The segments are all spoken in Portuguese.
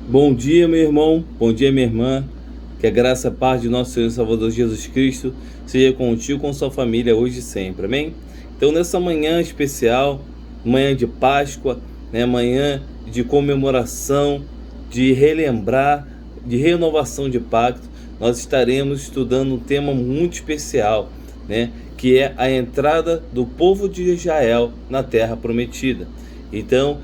Bom dia, meu irmão. Bom dia, minha irmã. Que a graça e a paz de nosso Senhor e Salvador Jesus Cristo seja contigo, com sua família, hoje e sempre. Amém? Então, nessa manhã especial, manhã de Páscoa, né, manhã de comemoração, de relembrar, de renovação de pacto, nós estaremos estudando um tema muito especial, né, que é a entrada do povo de Israel na Terra Prometida. Então,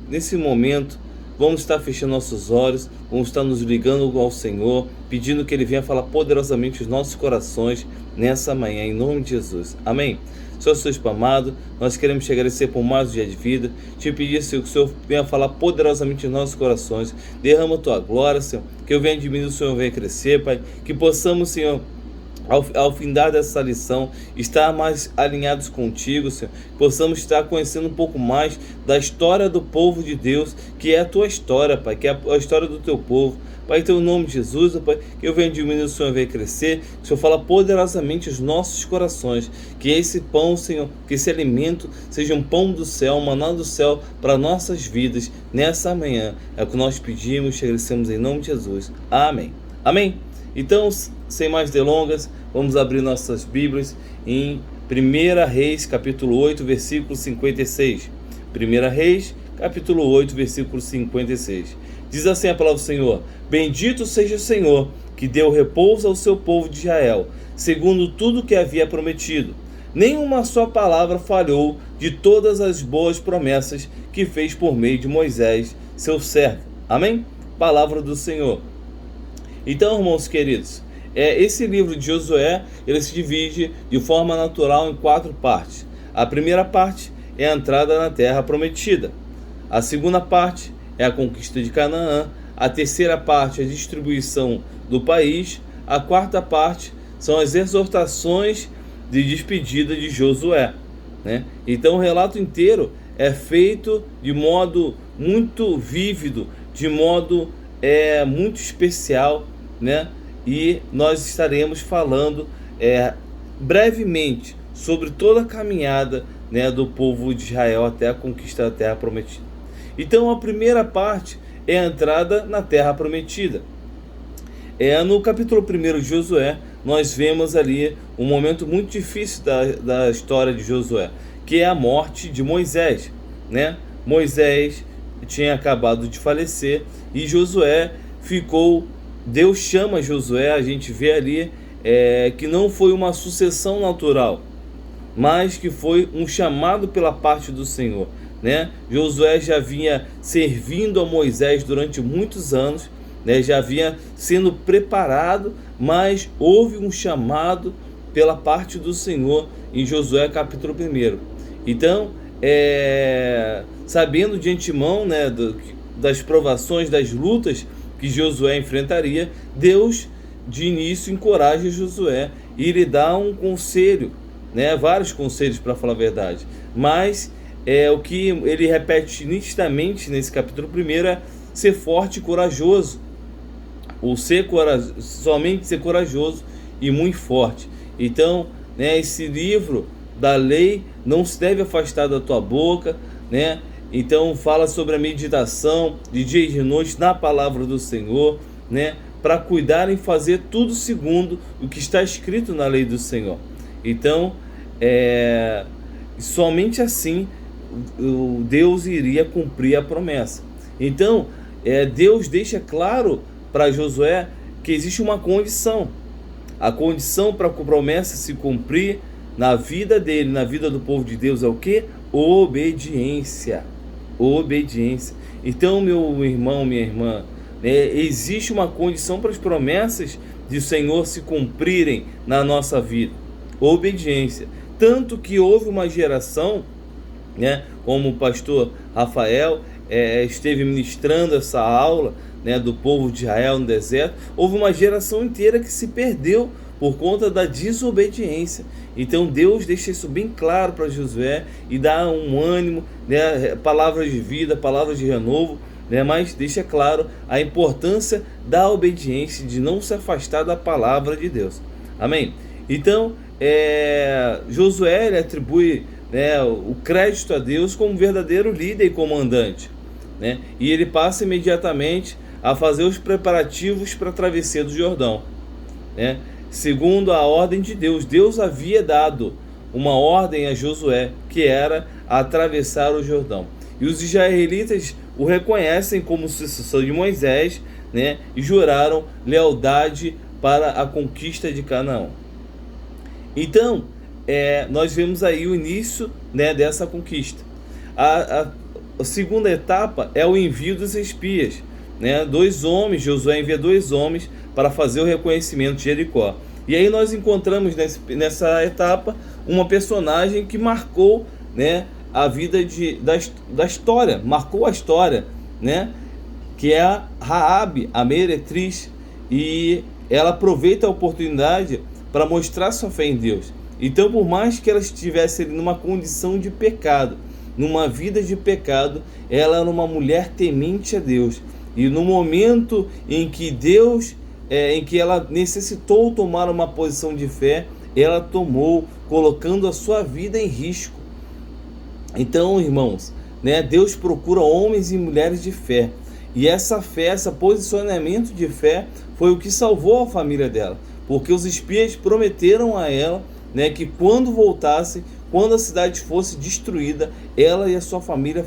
nesse momento, vamos estar fechando nossos olhos, vamos estar nos ligando ao Senhor, pedindo que Ele venha falar poderosamente os nossos corações nessa manhã, em nome de Jesus. Amém? Senhor, Senhor amado, nós queremos te agradecer por mais um dia de vida, te pedir, Senhor, que o Senhor venha falar poderosamente nos nossos corações, derrama a tua glória, Senhor, que eu venha diminuir, o Senhor venha crescer, Pai, que possamos, Senhor, ao findar dessa lição, estar mais alinhados contigo, Senhor, possamos estar conhecendo um pouco mais da história do povo de Deus, que é a tua história, Pai, que é a história do teu povo. Pai, em teu nome de Jesus, Pai, que eu venha diminuir, o Senhor venha crescer, que o Senhor fala poderosamente os nossos corações, que esse pão, Senhor, que esse alimento seja um pão do céu, um maná do céu para nossas vidas nessa manhã. É o que nós pedimos, te agradecemos em nome de Jesus. Amém. Amém. Então, sem mais delongas, vamos abrir nossas Bíblias em 1 Reis, capítulo 8, versículo 56. 1 Reis, capítulo 8, versículo 56. Diz assim a palavra do Senhor: Bendito seja o Senhor, que deu repouso ao seu povo de Israel, segundo tudo que havia prometido. Nenhuma só palavra falhou de todas as boas promessas que fez por meio de Moisés, seu servo. Amém? Palavra do Senhor. Então, irmãos queridos, esse livro de Josué, ele se divide de forma natural em 4 partes. A primeira parte é a entrada na terra prometida. A segunda parte é a conquista de Canaã. A terceira parte é a distribuição do país. A quarta parte são as exortações de despedida de Josué, né? Então, o relato inteiro é feito de modo muito vívido, de modo muito especial, né? E nós estaremos falando brevemente sobre toda a caminhada, né, do povo de Israel até a conquista da Terra Prometida. Então, a primeira parte é a entrada na Terra Prometida. No capítulo 1 de Josué, nós vemos ali um momento muito difícil da história de Josué, que é a morte de Moisés, né? Moisés tinha acabado de falecer e Josué ficou... Deus chama Josué, a gente vê ali que não foi uma sucessão natural, mas que foi um chamado pela parte do Senhor, né? Josué já vinha servindo a Moisés durante muitos anos, né? Já vinha sendo preparado, mas houve um chamado pela parte do Senhor em Josué capítulo 1. Então, sabendo de antemão, né, das provações, das lutas que Josué enfrentaria, Deus de início encoraja Josué e lhe dá um conselho, né, vários conselhos para falar a verdade, mas o que ele repete nitidamente nesse capítulo 1 é ser forte e corajoso, ou somente ser corajoso e muito forte. Então, né, esse livro da lei não se deve afastar da tua boca, né? Então fala sobre a meditação de dia e de noite na palavra do Senhor, né? Para cuidar em fazer tudo segundo o que está escrito na lei do Senhor. Então, somente assim o Deus iria cumprir a promessa. Então, Deus deixa claro para Josué que existe uma condição. A condição para a promessa se cumprir na vida dele, na vida do povo de Deus, é o quê? Obediência. Obediência. Então, meu irmão, minha irmã, existe uma condição para as promessas do Senhor se cumprirem na nossa vida: obediência. Tanto que houve uma geração, né, como o pastor Rafael esteve ministrando essa aula, né, do povo de Israel no deserto, houve uma geração inteira que se perdeu por conta da desobediência. Então Deus deixa isso bem claro para Josué e dá um ânimo, né, palavras de vida, palavras de renovo, né, mas deixa claro a importância da obediência, de não se afastar da palavra de Deus. Amém? Então, Josué atribui, né, o crédito a Deus como verdadeiro líder e comandante. né? E ele passa imediatamente a fazer os preparativos para a travessia do Jordão, né? Segundo a ordem de Deus. Deus havia dado uma ordem a Josué, que era atravessar o Jordão. E os israelitas o reconhecem como sucessor de Moisés, né? E juraram lealdade para a conquista de Canaã. Então, nós vemos aí o início, né, dessa conquista. A segunda etapa é o envio dos espias, né? Josué envia 2 homens para fazer o reconhecimento de Jericó. E aí nós encontramos nessa etapa uma personagem que marcou, né, a vida da história, marcou a história, né, que é a Raabe, a meretriz, e ela aproveita a oportunidade para mostrar sua fé em Deus. Então, por mais que ela estivesse ali numa condição de pecado, numa vida de pecado, ela era uma mulher temente a Deus. E no momento em que em que ela necessitou tomar uma posição de fé, ela tomou, colocando a sua vida em risco. Então, irmãos, né, Deus procura homens e mulheres de fé. E essa fé, esse posicionamento de fé, foi o que salvou a família dela. Porque os espias prometeram a ela, né, que quando voltasse, quando a cidade fosse destruída, ela e a sua família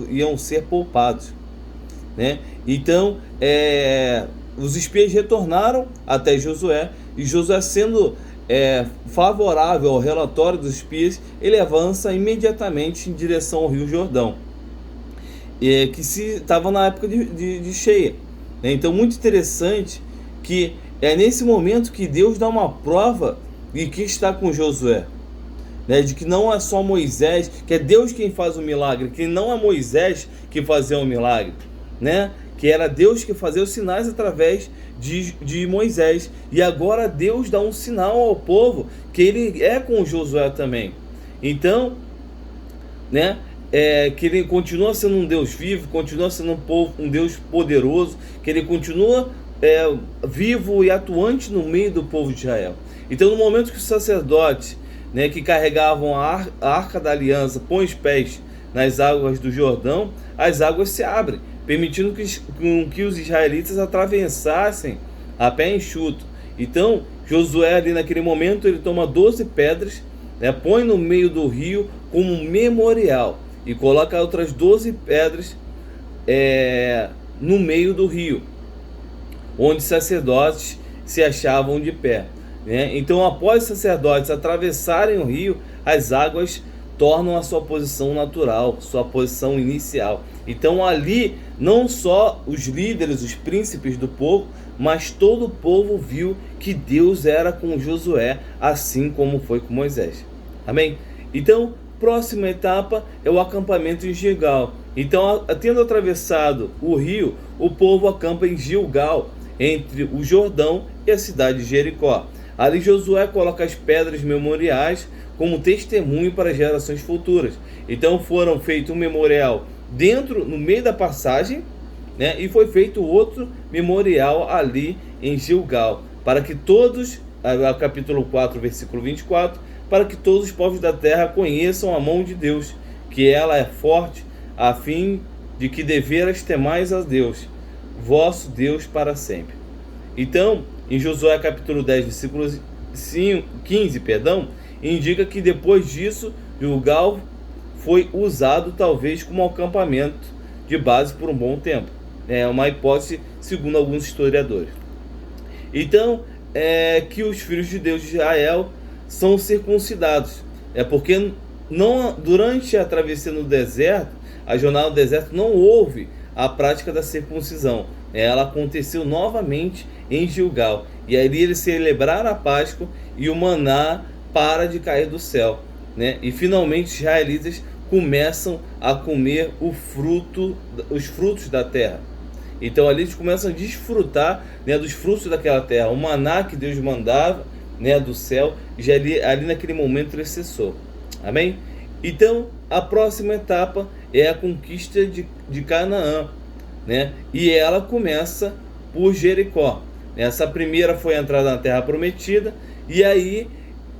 iam ser poupados, né? Então, os espias retornaram até Josué, e Josué, sendo favorável ao relatório dos espias, ele avança imediatamente em direção ao Rio Jordão, que estava na época de cheia, né? Então, muito interessante que é nesse momento que Deus dá uma prova de que está com Josué, né? De que não é só Moisés, que é Deus quem faz o milagre, que não é Moisés que fazia o milagre, né? Que era Deus que fazia os sinais através de Moisés. E agora Deus dá um sinal ao povo que ele é com Josué também. Então, né, que ele continua sendo um Deus vivo, continua sendo um Deus poderoso, que ele continua vivo e atuante no meio do povo de Israel. Então, no momento que os sacerdotes, né, que carregavam a arca da aliança põem os pés nas águas do Jordão, as águas se abrem, permitindo que os israelitas atravessassem a pé enxuto. Então, Josué, ali naquele momento, ele toma 12 pedras, né, põe no meio do rio como um memorial e coloca outras 12 pedras no meio do rio, onde sacerdotes se achavam de pé, né? Então, após os sacerdotes atravessarem o rio, as águas tornam a sua posição natural, sua posição inicial. Então, ali, não só os líderes, os príncipes do povo, mas todo o povo viu que Deus era com Josué, assim como foi com Moisés. Amém? Então, próxima etapa é o acampamento em Gilgal. Então, tendo atravessado o rio, o povo acampa em Gilgal, entre o Jordão e a cidade de Jericó. Ali Josué coloca as pedras memoriais como testemunho para gerações futuras. Então foram feito um memorial no meio da passagem, né, e foi feito outro memorial ali em Gilgal, para que todos, capítulo 4, versículo 24, para que todos os povos da terra conheçam a mão de Deus, que ela é forte, a fim de que deveras temais a Deus, vosso Deus, para sempre. Então, em Josué capítulo 10, versículo 15, indica que depois disso, Gilgal foi usado talvez como acampamento de base por um bom tempo. É uma hipótese segundo alguns historiadores. Então, que os filhos de Deus de Israel são circuncidados. Porque durante a travessia no deserto, a jornada no deserto, não houve a prática da circuncisão. Ela aconteceu novamente em Gilgal. E ali eles celebraram a Páscoa e o maná para de cair do céu, né? E finalmente os israelitas começam a comer os frutos da terra. Então ali eles começam a desfrutar, né, dos frutos daquela terra. O maná que Deus mandava, né, do céu, já ali naquele momento ele cessou. Amém? Então a próxima etapa é a conquista de Canaã, né? E ela começa por Jericó. Essa primeira foi a entrada na terra prometida, e aí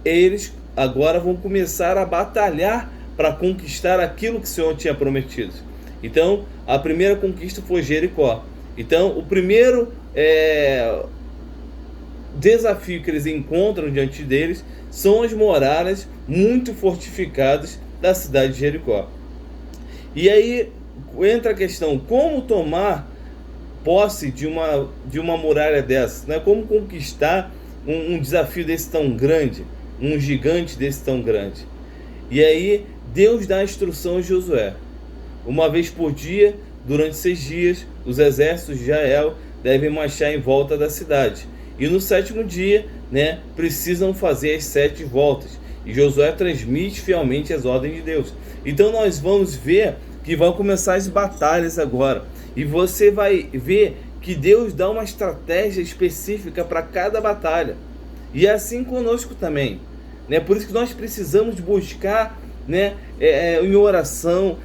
eles agora vão começar a batalhar para conquistar aquilo que o Senhor tinha prometido. Então, a primeira conquista foi Jericó. Então, o primeiro desafio que eles encontram diante deles são as muralhas muito fortificadas da cidade de Jericó. E aí entra a questão, como tomar posse de uma muralha dessa, né? Como conquistar um desafio desse tão grande, um gigante desse tão grande. E aí Deus dá a instrução a Josué: uma vez por dia, durante 6 dias, os exércitos de Israel devem marchar em volta da cidade. E no 7º dia, né, precisam fazer as 7 voltas. E Josué transmite fielmente as ordens de Deus. Então nós vamos ver que vão começar as batalhas agora. E você vai ver que Deus dá uma estratégia específica para cada batalha. E é assim conosco também, né? Por isso que nós precisamos buscar, né, em oração,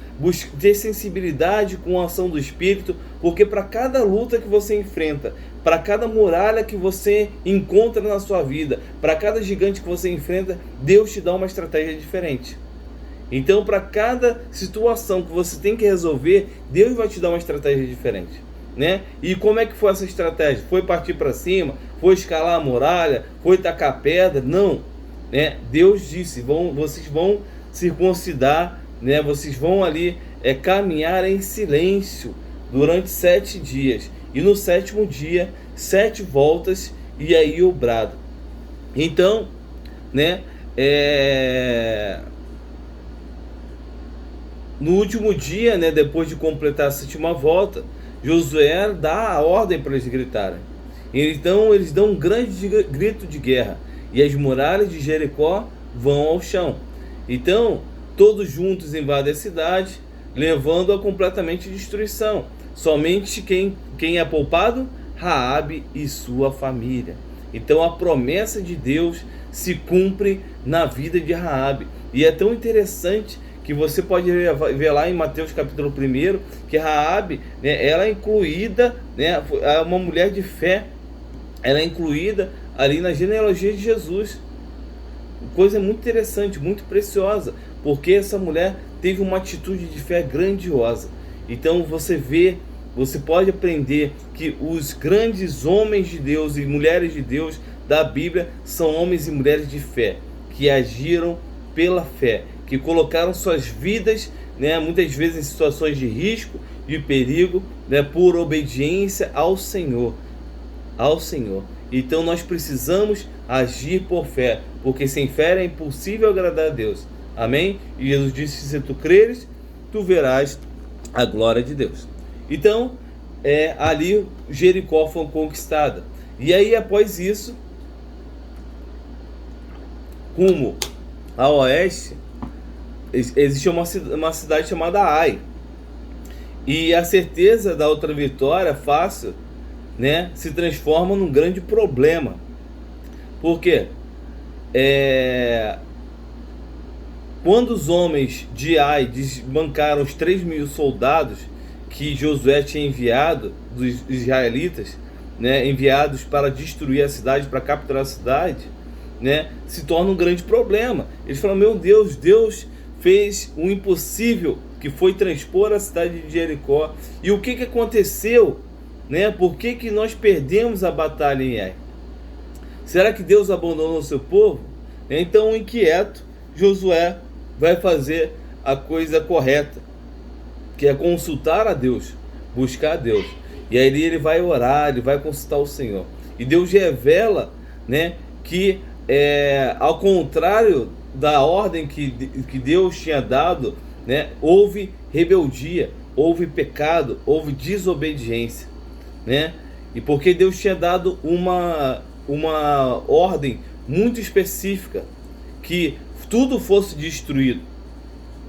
ter sensibilidade com a ação do Espírito, porque para cada luta que você enfrenta, para cada muralha que você encontra na sua vida, para cada gigante que você enfrenta, Deus te dá uma estratégia diferente. Então, para cada situação que você tem que resolver, Deus vai te dar uma estratégia diferente, né? E como é que foi essa estratégia? Foi partir para cima? Foi escalar a muralha? Foi tacar pedra? Não, né? Deus disse: vocês vão circuncidar, né? Vocês vão ali caminhar em silêncio durante 7 dias. E no 7º dia, 7 voltas, e aí o brado. Então, né? No último dia, né, depois de completar a 7ª volta, Josué dá a ordem para eles gritarem. Então eles dão um grande grito de guerra, e as muralhas de Jericó vão ao chão. Então todos juntos invadem a cidade, levando-a completamente à destruição. Somente quem é poupado? Raabe e sua família. Então a promessa de Deus se cumpre na vida de Raabe. E é tão interessante que você pode ver lá em Mateus capítulo 1, que Raabe, né, ela é incluída, né, é uma mulher de fé, ela é incluída ali na genealogia de Jesus. Coisa muito interessante, muito preciosa, porque essa mulher teve uma atitude de fé grandiosa. Então você pode aprender que os grandes homens de Deus e mulheres de Deus da Bíblia são homens e mulheres de fé, que agiram pela fé, que colocaram suas vidas, né, muitas vezes em situações de risco, de perigo, né, por obediência ao Senhor. Então nós precisamos agir por fé, porque sem fé é impossível agradar a Deus. Amém? E Jesus disse: se tu creres, tu verás a glória de Deus. Então, ali Jericó foi conquistada. E aí, após isso, rumo a oeste, existe uma cidade chamada Ai. E a certeza da outra vitória fácil, né, se transforma num grande problema. Por quê? Quando os homens de Ai desbancaram os 3.000 soldados que Josué tinha enviado, dos israelitas, né, enviados para destruir a cidade, para capturar a cidade, né, se torna um grande problema. Eles falam: meu Deus, Deus fez o impossível, que foi transpor a cidade de Jericó. E o que aconteceu, né? Por que nós perdemos a batalha em Ai? Será que Deus abandonou o seu povo? Então, inquieto, Josué vai fazer a coisa correta, que é consultar a Deus, buscar a Deus. E aí ele vai orar, ele vai consultar o Senhor. E Deus revela, né, que ao contrário da ordem que Deus tinha dado, né, houve rebeldia, houve pecado, houve desobediência, né? E porque Deus tinha dado uma ordem muito específica, que tudo fosse destruído.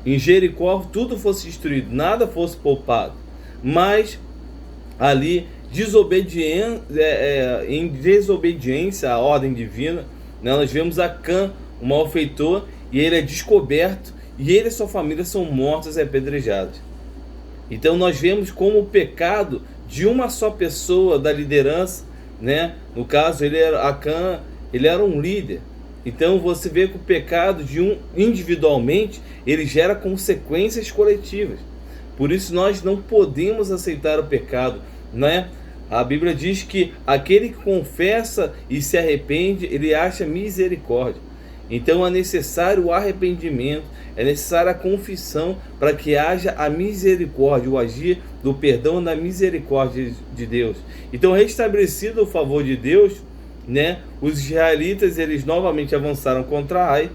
Em Jericó tudo fosse destruído, nada fosse poupado. Mas ali, em desobediência à ordem divina, né, nós vemos Acã, o malfeitor, e ele é descoberto, e ele e sua família são mortos e apedrejados. Então nós vemos como o pecado de uma só pessoa da liderança, né? No caso, Acã, ele era um líder. Então você vê que o pecado de individualmente, ele gera consequências coletivas. Por isso nós não podemos aceitar o pecado, né? A Bíblia diz que aquele que confessa e se arrepende, ele acha misericórdia. Então é necessário o arrependimento, é necessária a confissão para que haja a misericórdia, o agir do perdão da misericórdia de Deus. Então, restabelecido o favor de Deus, né, os israelitas eles novamente avançaram contra Ai,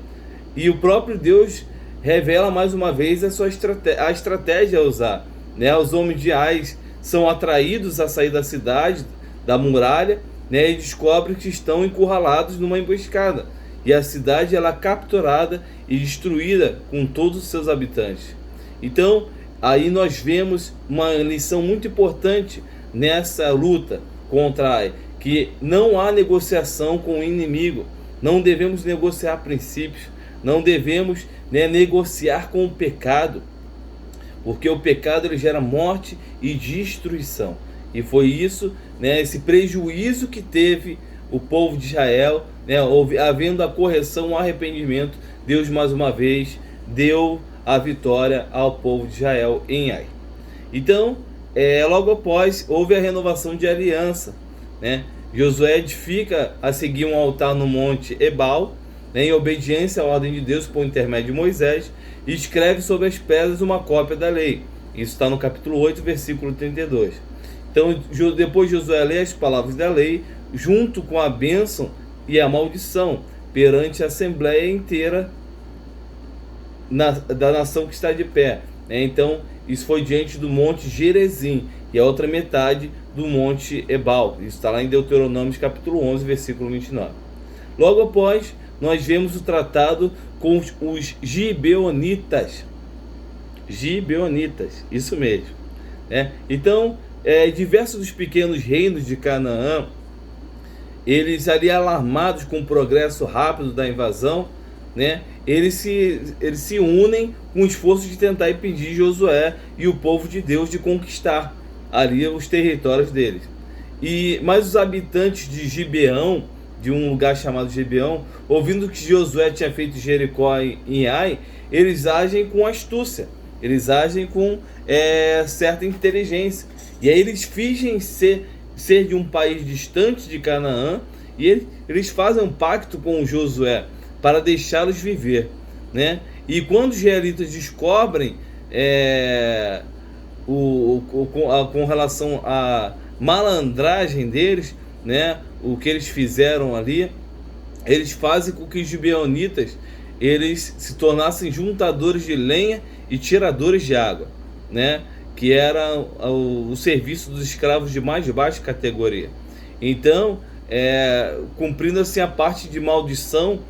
e o próprio Deus revela mais uma vez a estratégia a usar, né? Os homens de Ai são atraídos a sair da cidade, da muralha, né, e descobrem que estão encurralados numa emboscada. E a cidade ela é capturada e destruída com todos os seus habitantes. Então, aí nós vemos uma lição muito importante nessa luta contra Ai, que não há negociação com o inimigo. Não devemos negociar princípios, não devemos, né, negociar com o pecado, porque o pecado ele gera morte e destruição. E foi isso, né, esse prejuízo que teve o povo de Israel, né, havendo a correção, o arrependimento, Deus mais uma vez deu a vitória ao povo de Israel em Ai. Então, logo após, houve a renovação de aliança, né? Josué edifica a seguir um altar no monte Ebal, né, em obediência à ordem de Deus por intermédio de Moisés, e escreve sobre as pedras uma cópia da lei. Isso está no capítulo 8, versículo 32. Então, depois Josué lê as palavras da lei, junto com a bênção e a maldição, perante a assembleia inteira da nação que está de pé. Então, isso foi diante do monte Gerizim, e a outra metade do monte Ebal. Isso está lá em Deuteronômio, capítulo 11, versículo 29. Logo após, nós vemos o tratado com os Gibeonitas. Gibeonitas, isso mesmo. Então, diversos dos pequenos reinos de Canaã, eles ali alarmados com o progresso rápido da invasão, né, eles se unem com o esforço de tentar impedir Josué e o povo de Deus de conquistar ali os territórios deles. Mas os habitantes de Gibeão, de um lugar chamado Gibeão, ouvindo que Josué tinha feito Jericó em Ai, eles agem com astúcia, eles agem com certa inteligência, e aí eles fingem ser de um país distante de Canaã, e eles fazem um pacto com Josué para deixá-los viver, né? E quando os israelitas descobrem com relação à malandragem deles, né, o que eles fizeram ali, eles fazem com que os gibeonitas eles se tornassem juntadores de lenha e tiradores de água, né, que era o serviço dos escravos de mais baixa categoria. Então, cumprindo assim a parte de maldição,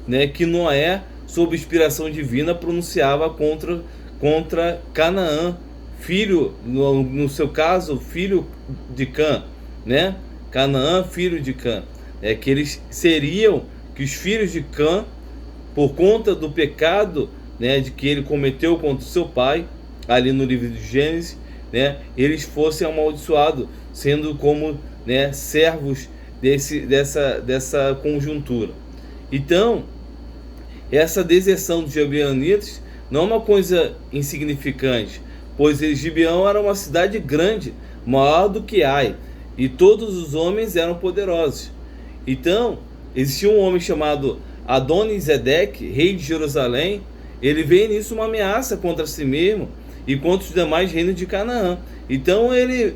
né, que Noé, sob inspiração divina, pronunciava contra Canaã, filho, no seu caso, filho de Cã, né? Canaã, filho de Cã, que os filhos de Cã, por conta do pecado, né, de que ele cometeu contra o seu pai, ali no livro de Gênesis, né, eles fossem amaldiçoados, sendo como, né, servos dessa conjuntura. Então, essa deserção dos gibeonitas não é uma coisa insignificante, pois Gibeão era uma cidade grande, maior do que Ai, e todos os homens eram poderosos. Então, existia um homem chamado Adonizedeque, rei de Jerusalém. Ele vê nisso uma ameaça contra si mesmo e contra os demais reinos de Canaã. Então ele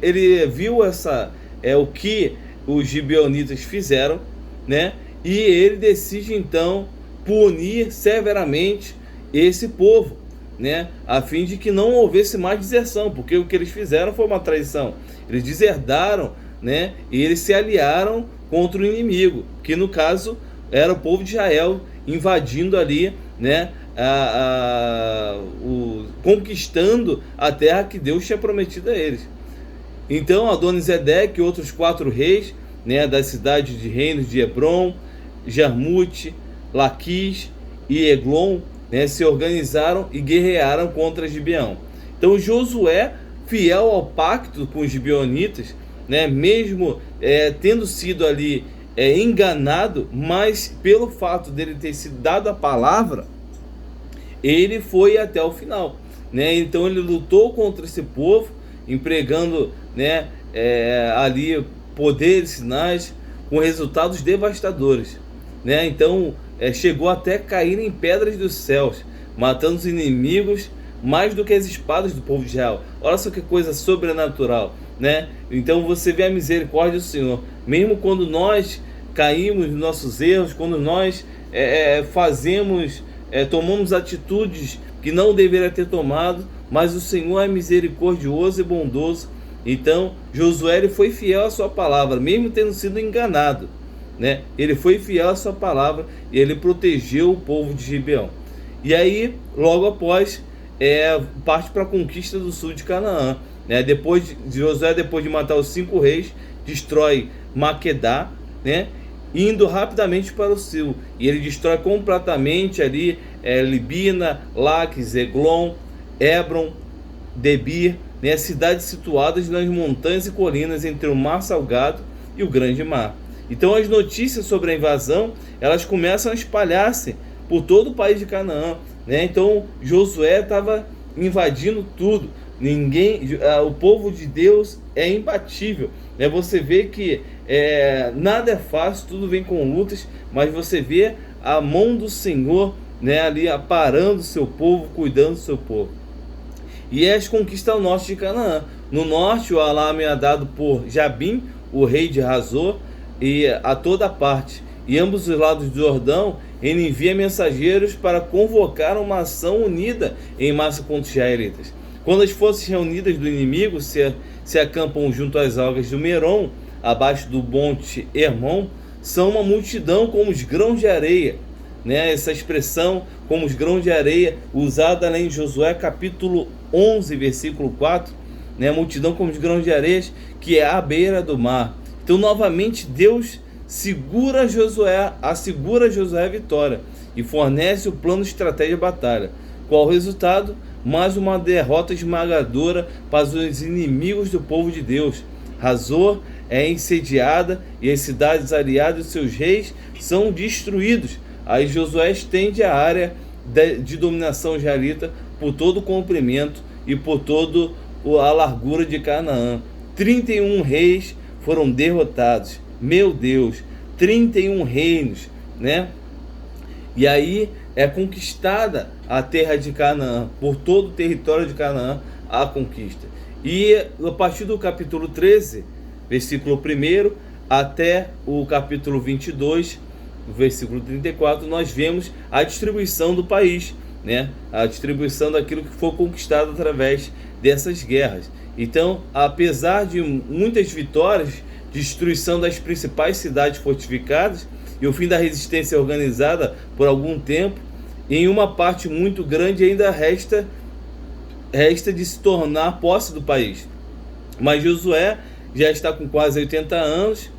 viu o que os gibeonitas fizeram, né? E ele decide então punir severamente esse povo, né, a fim de que não houvesse mais deserção, porque o que eles fizeram foi uma traição. Eles deserdaram, né, e eles se aliaram contra o inimigo, que no caso era o povo de Israel invadindo ali, né, conquistando a terra que Deus tinha prometido a eles. Então Adonizedeque e outros 4 reis, né, das cidades de reinos de Hebron, Jarmute, Laquis e Eglon, né, se organizaram e guerrearam contra Gibeão. Então Josué, fiel ao pacto com os gibeonitas, né, mesmo tendo sido ali enganado, mas pelo fato dele ter sido dado a palavra, ele foi até o final, né? Então ele lutou contra esse povo, empregando, né, ali poderes, sinais, com resultados devastadores, né? Então chegou até cair em pedras dos céus, matando os inimigos mais do que as espadas do povo de Israel. Olha só que coisa sobrenatural, né? Então você vê a misericórdia do Senhor, mesmo quando nós caímos nos nossos erros, quando nós tomamos atitudes que não deveria ter tomado, mas o Senhor é misericordioso e bondoso. Então Josué, ele foi fiel à sua palavra, mesmo tendo sido enganado, né? Ele foi fiel à sua palavra e ele protegeu o povo de Gibeão. E aí, logo após, parte para a conquista do sul de Canaã, né? Josué, depois de matar os 5 reis, destrói Maquedá, né? Indo rapidamente para o sul, e ele destrói completamente ali Libina, Laques, Eglon, Hebron, Debir, né? Cidades situadas nas montanhas e colinas entre o Mar Salgado e o Grande Mar. Então as notícias sobre a invasão, elas começam a espalhar-se por todo o país de Canaã, né? Então Josué estava invadindo tudo. O povo de Deus é imbatível, né? Você vê que nada é fácil, tudo vem com lutas, mas você vê a mão do Senhor, né, ali aparando o seu povo, cuidando do seu povo. E as conquistas ao norte de Canaã. No norte, o alarme é dado por Jabim, o rei de Hazor, e a toda parte. E ambos os lados do Jordão, ele envia mensageiros para convocar uma ação unida em massa contra os israelitas. Quando as forças reunidas do inimigo se acampam junto às algas do Merom, abaixo do monte Hermon, são uma multidão como os grãos de areia, né? Essa expressão, como os grãos de areia, usada lá em Josué capítulo 11, versículo 4, né? Multidão como os grãos de areia, que é à beira do mar. Então, novamente, Deus assegura Josué a vitória e fornece o plano de estratégia de batalha. Qual o resultado? Mais uma derrota esmagadora para os inimigos do povo de Deus. Hazor é incendiada e as cidades aliadas de seus reis são destruídos. Aí Josué estende a área de dominação israelita por todo o comprimento e por toda a largura de Canaã. 31 reis foram derrotados. Meu Deus, 31 reinos, né? E aí é conquistada a terra de Canaã, por todo o território de Canaã, a conquista. E a partir do capítulo 13, versículo 1 até o capítulo 22, versículo 34, nós vemos a distribuição do país, né? A distribuição daquilo que foi conquistado através dessas guerras. Então, apesar de muitas vitórias, destruição das principais cidades fortificadas e o fim da resistência organizada por algum tempo, em uma parte muito grande ainda resta de se tornar posse do país. Mas Josué já está com quase 80 anos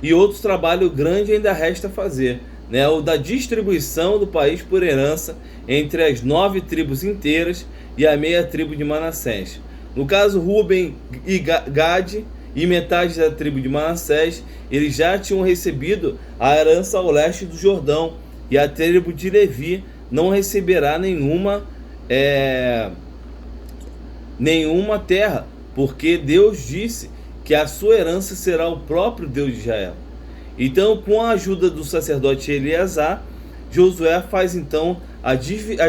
e outro trabalho grande ainda resta fazer, né? O da distribuição do país por herança entre as 9 tribos inteiras e a meia tribo de Manassés. No caso, Ruben e Gade e metade da tribo de Manassés, eles já tinham recebido a herança ao leste do Jordão, e a tribo de Levi não receberá nenhuma terra, porque Deus disse que a sua herança será o próprio Deus de Israel. Então, com a ajuda do sacerdote Eleazar, Josué faz então as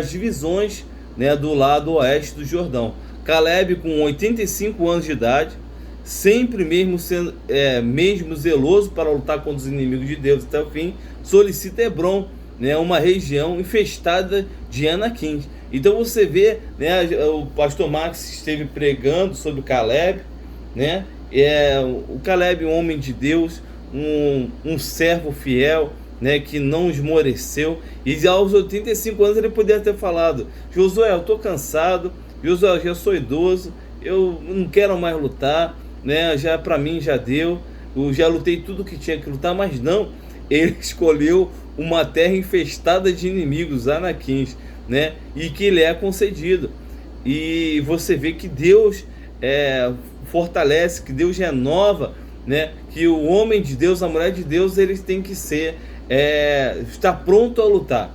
divisões, né, do lado oeste do Jordão. Caleb, com 85 anos de idade, sempre mesmo zeloso para lutar contra os inimigos de Deus até o fim, solicita Hebron, né, uma região infestada de anaquins. Então você vê, né, o pastor Max esteve pregando sobre Caleb, né? O Caleb, um homem de Deus, um servo fiel, né, que não esmoreceu, e aos 85 anos ele poderia ter falado: Josué, eu estou cansado, Josué, eu já sou idoso, eu não quero mais lutar, né? Já para mim já deu, eu já lutei tudo que tinha que lutar. Mas não, ele escolheu uma terra infestada de inimigos, anaquins, né? E que lhe é concedido. E você vê que Deus fortalece, que Deus renova, né? Que o homem de Deus, a mulher de Deus, eles têm que estar pronto a lutar,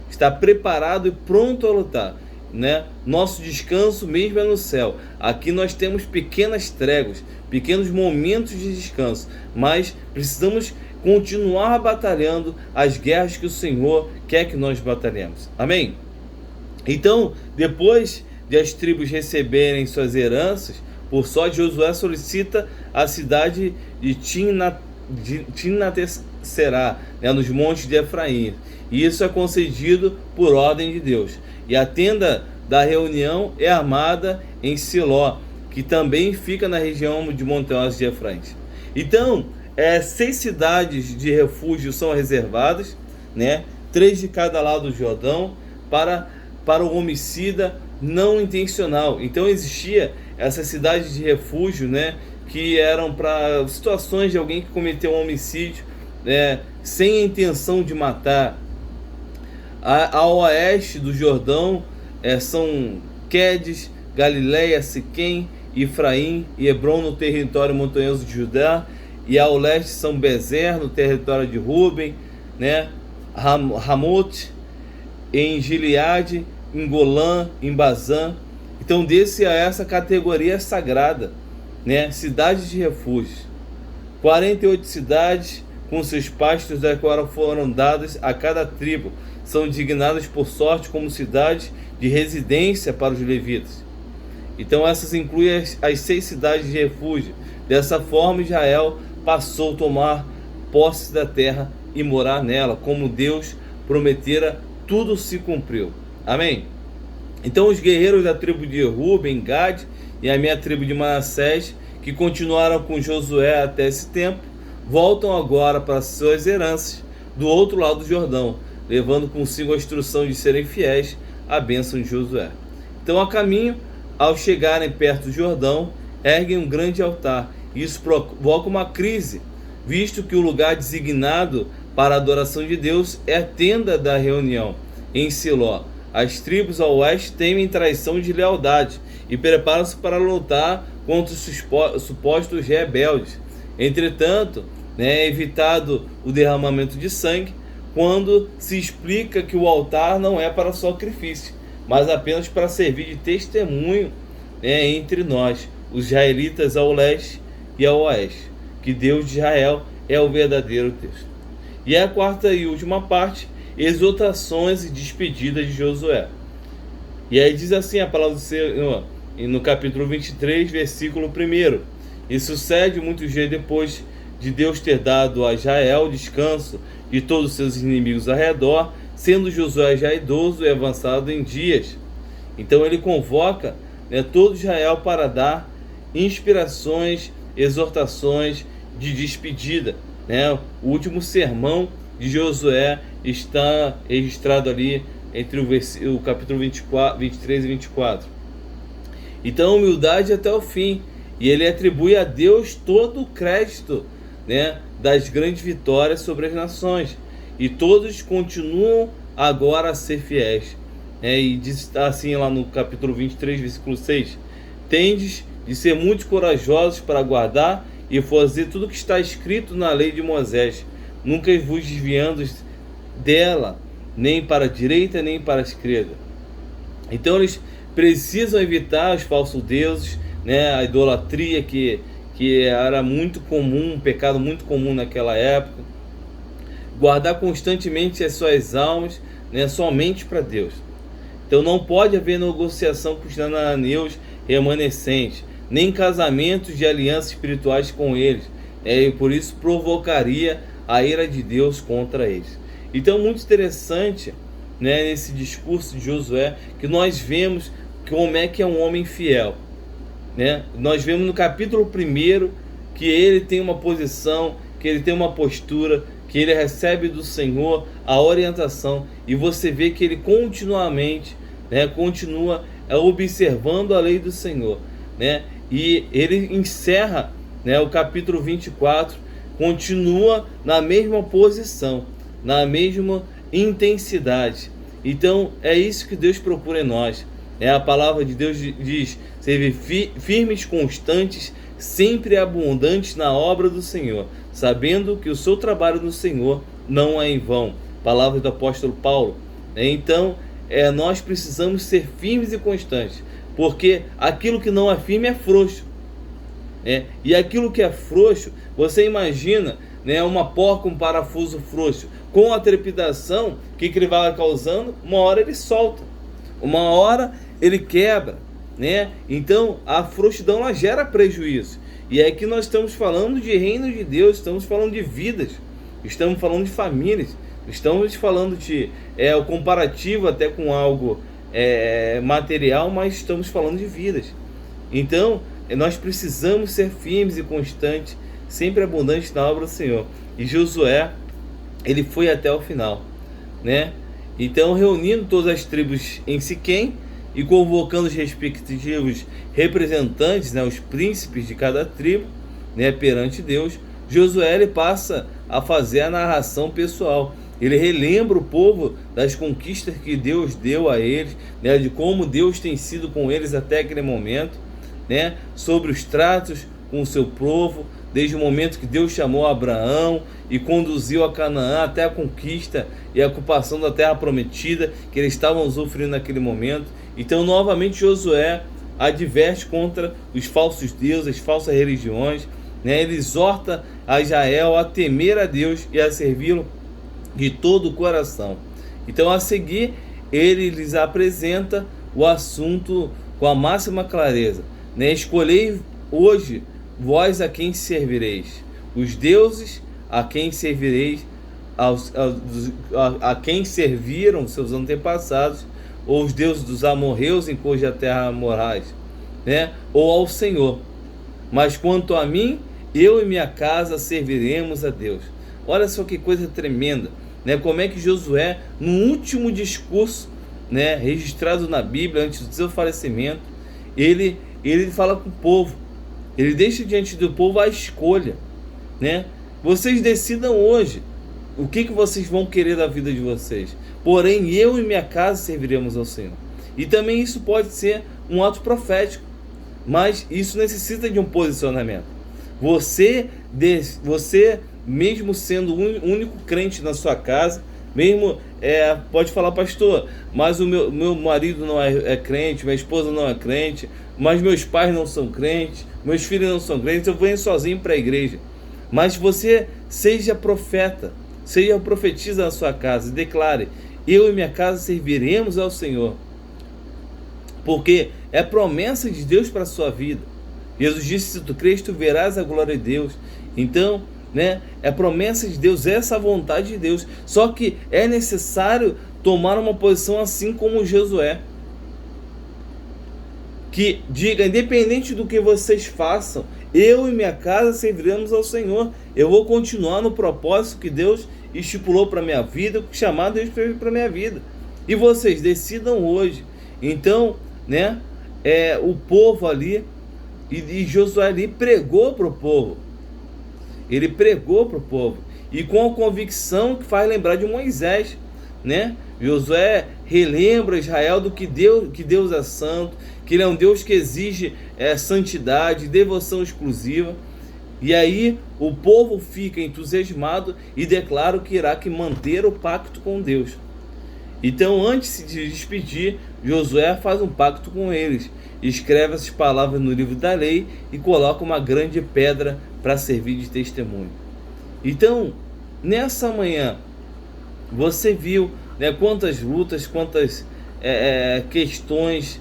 estar preparado e pronto a lutar. né? Nosso descanso mesmo é no céu. Aqui nós temos pequenas tréguas, pequenos momentos de descanso, mas precisamos continuar batalhando as guerras que o Senhor quer que nós batalhemos. Amém? Então, depois de as tribos receberem suas heranças, por sorte, Josué solicita a cidade de Timnat-Será, né, nos montes de Efraim. E isso é concedido por ordem de Deus. E a tenda da reunião é armada em Siló, que também fica na região de montanhosas de Efraim. Então, 6 cidades de refúgio são reservadas, né, 3 de cada lado do Jordão, para o homicida não intencional. Então existia essas cidades de refúgio, né, que eram para situações de alguém que cometeu um homicídio, né, sem a intenção de matar. Ao oeste do Jordão são Quedes, Galileia, Siquém, Efraim e Hebron no território montanhoso de Judá, e ao leste são Bezer no território de Ruben, né, Ramote em Gileade, em Golã, em Bazã. Então desse a essa categoria sagrada, né, cidades de refúgio. 48 cidades com seus pastos agora foram dadas a cada tribo, são designadas por sorte como cidades de residência para os levitas. Então essas incluem as 6 cidades de refúgio. Dessa forma Israel passou a tomar posse da terra e morar nela, como Deus prometera, tudo se cumpriu. Amém? Então os guerreiros da tribo de Ruben, Gad e a minha tribo de Manassés, que continuaram com Josué até esse tempo, voltam agora para suas heranças do outro lado do Jordão, levando consigo a instrução de serem fiéis à bênção de Josué. Então, a caminho, ao chegarem perto do Jordão, erguem um grande altar. Isso provoca uma crise, visto que o lugar designado para a adoração de Deus é a tenda da reunião, em Siló. As tribos ao oeste temem traição de lealdade e preparam-se para lutar contra os supostos rebeldes. Entretanto, é evitado o derramamento de sangue quando se explica que o altar não é para sacrifício, mas apenas para servir de testemunho entre nós, os israelitas ao leste e ao oeste, que Deus de Israel é o verdadeiro Deus. E a quarta e última parte, exortações e despedidas de Josué. E aí diz assim a palavra do Senhor, no capítulo 23, versículo 1: E sucede muitos dias depois de Deus ter dado a Israel descanso de todos os seus inimigos ao redor, sendo Josué já idoso e avançado em dias. Então ele convoca todo Israel para dar inspirações, exortações de despedida. O último sermão de Josué está registrado ali entre o capítulo 23 e 24. Então, humildade até o fim. E ele atribui a Deus todo o crédito, das grandes vitórias sobre as nações. E todos continuam agora a ser fiéis. E diz assim lá no capítulo 23, versículo 6: Tendes de ser muito corajosos para guardar e fazer tudo o que está escrito na lei de Moisés, nunca vos desviando dela, nem para a direita, nem para a esquerda. Então eles precisam evitar os falsos deuses, a idolatria que era muito comum, um pecado muito comum naquela época. Guardar constantemente as suas almas, somente para Deus. Então não pode haver negociação com os cananeus remanescentes, nem casamentos de alianças espirituais com eles. E por isso provocaria a ira de Deus contra eles. Então, muito interessante, nesse discurso de Josué, que nós vemos como é que é um homem fiel. Nós vemos no capítulo 1 que ele tem uma posição, que ele tem uma postura, que ele recebe do Senhor a orientação, e você vê que ele continuamente continua observando a lei do Senhor. E ele encerra o capítulo 24, continua na mesma posição, na mesma intensidade. Então é isso que Deus procura em nós. A palavra de Deus diz: ser firmes, constantes, sempre abundantes na obra do Senhor, sabendo que o seu trabalho no Senhor não é em vão. Palavra do apóstolo Paulo. Então nós precisamos ser firmes e constantes, porque aquilo que não é firme é frouxo. E aquilo que é frouxo, você imagina, né, uma porca, um parafuso frouxo, com a trepidação que ele vai causando, uma hora ele solta, uma hora ele quebra, né? Então a frouxidão, ela gera prejuízo. E é que nós estamos falando de reino de Deus, estamos falando de vidas, estamos falando de famílias, estamos falando de o comparativo até com algo material, mas estamos falando de vidas. Então nós precisamos ser firmes e constantes, sempre abundantes na obra do Senhor. E Josué, ele foi até o final, né? Então, reunindo todas as tribos em Siquém e convocando os respectivos representantes, né, os príncipes de cada tribo, né, perante Deus, Josué, ele passa a fazer a narração pessoal. Ele relembra o povo das conquistas que Deus deu a eles, né, de como Deus tem sido com eles até aquele momento, né, sobre os tratos com o seu povo, desde o momento que Deus chamou Abraão e conduziu a Canaã até a conquista e a ocupação da terra prometida que eles estavam usufruindo naquele momento. Então, novamente, Josué adverte contra os falsos deuses, as falsas religiões, né? Ele exorta a Israel a temer a Deus e a servi-lo de todo o coração. Então, a seguir, ele lhes apresenta o assunto com a máxima clareza, né? Escolhei hoje vós a quem servireis, os deuses a quem servireis, a quem serviram seus antepassados, ou os deuses dos amorreus em cuja terra morais, né? Ou ao Senhor. Mas quanto a mim, eu e minha casa serviremos a Deus. Olha só que coisa tremenda, né? Como é que Josué, no último discurso, né, registrado na Bíblia antes do seu falecimento, ele fala com o povo. Ele deixa diante do povo a escolha, né? Vocês decidam hoje o que vocês vão querer da vida de vocês. Porém, eu e minha casa serviremos ao Senhor. E também isso pode ser um ato profético, mas isso necessita de um posicionamento. Você mesmo sendo o único crente na sua casa, mesmo pode falar, pastor, mas o meu marido não é crente, minha esposa não é crente, mas meus pais não são crentes, meus filhos não são crentes, eu venho sozinho para a igreja. Mas você seja profeta, profetiza na sua casa e declare: eu e minha casa serviremos ao Senhor, porque é promessa de Deus para a sua vida. Jesus disse: se tu crês, tu verás a glória de Deus. Então, né, é promessa de Deus, essa é a vontade de Deus. Só que é necessário tomar uma posição assim como Josué, que diga: independente do que vocês façam, eu e minha casa serviremos ao Senhor. Eu vou continuar no propósito que Deus estipulou para a minha vida, que chamado Deus para a minha vida. E vocês decidam hoje. Então, né, o povo ali, e Josué ali pregou para o povo. Ele pregou para o povo. E com a convicção que faz lembrar de Moisés, né? Josué relembra Israel do que Deus é santo, que Ele é um Deus que exige santidade, devoção exclusiva. E aí o povo fica entusiasmado e declara que irá manter o pacto com Deus. Então, antes de despedir, Josué faz um pacto com eles, escreve essas palavras no livro da lei e coloca uma grande pedra para servir de testemunho. Então, nessa manhã, você viu, né, quantas lutas, quantas questões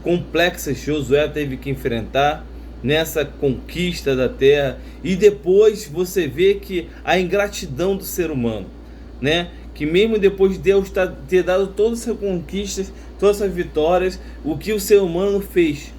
complexas Josué teve que enfrentar nessa conquista da terra. E depois você vê que a ingratidão do ser humano, né? Que mesmo depois de Deus ter dado todas essas conquistas, todas essas vitórias, o que o ser humano fez,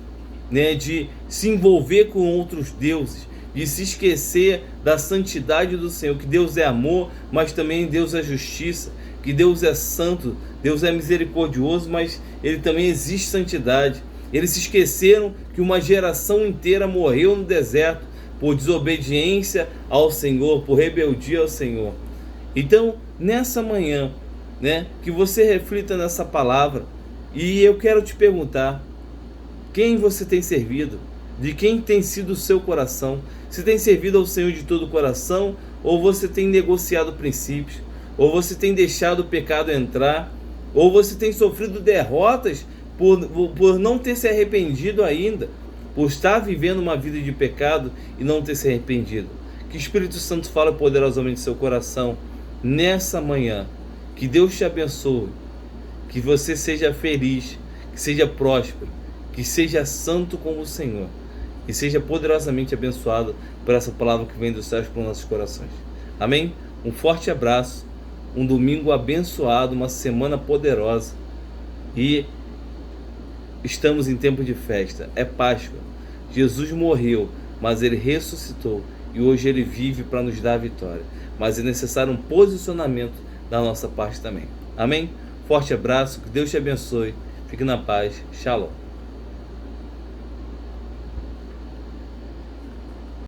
né? De se envolver com outros deuses, de se esquecer da santidade do Senhor, que Deus é amor, mas também Deus é justiça, que Deus é santo, Deus é misericordioso, mas Ele também exige santidade. Eles se esqueceram que uma geração inteira morreu no deserto por desobediência ao Senhor, por rebeldia ao Senhor. Então, nessa manhã, né, que você reflita nessa palavra, e eu quero te perguntar: quem você tem servido? De quem tem sido o seu coração? Você tem servido ao Senhor de todo o coração? Ou você tem negociado princípios? Ou você tem deixado o pecado entrar Ou você tem sofrido derrotas por não ter se arrependido ainda, por estar vivendo uma vida de pecado e não ter se arrependido. Que o Espírito Santo fale poderosamente no seu coração nessa manhã. Que Deus te abençoe, que você seja feliz, que seja próspero, que seja santo como o Senhor, e seja poderosamente abençoado por essa palavra que vem dos céus para os nossos corações. Amém? Um forte abraço, um domingo abençoado, uma semana poderosa, e estamos em tempo de festa, é Páscoa. Jesus morreu, mas Ele ressuscitou, e hoje Ele vive para nos dar a vitória. Mas é necessário um posicionamento da nossa parte também. Amém? Forte abraço, que Deus te abençoe, fique na paz, shalom.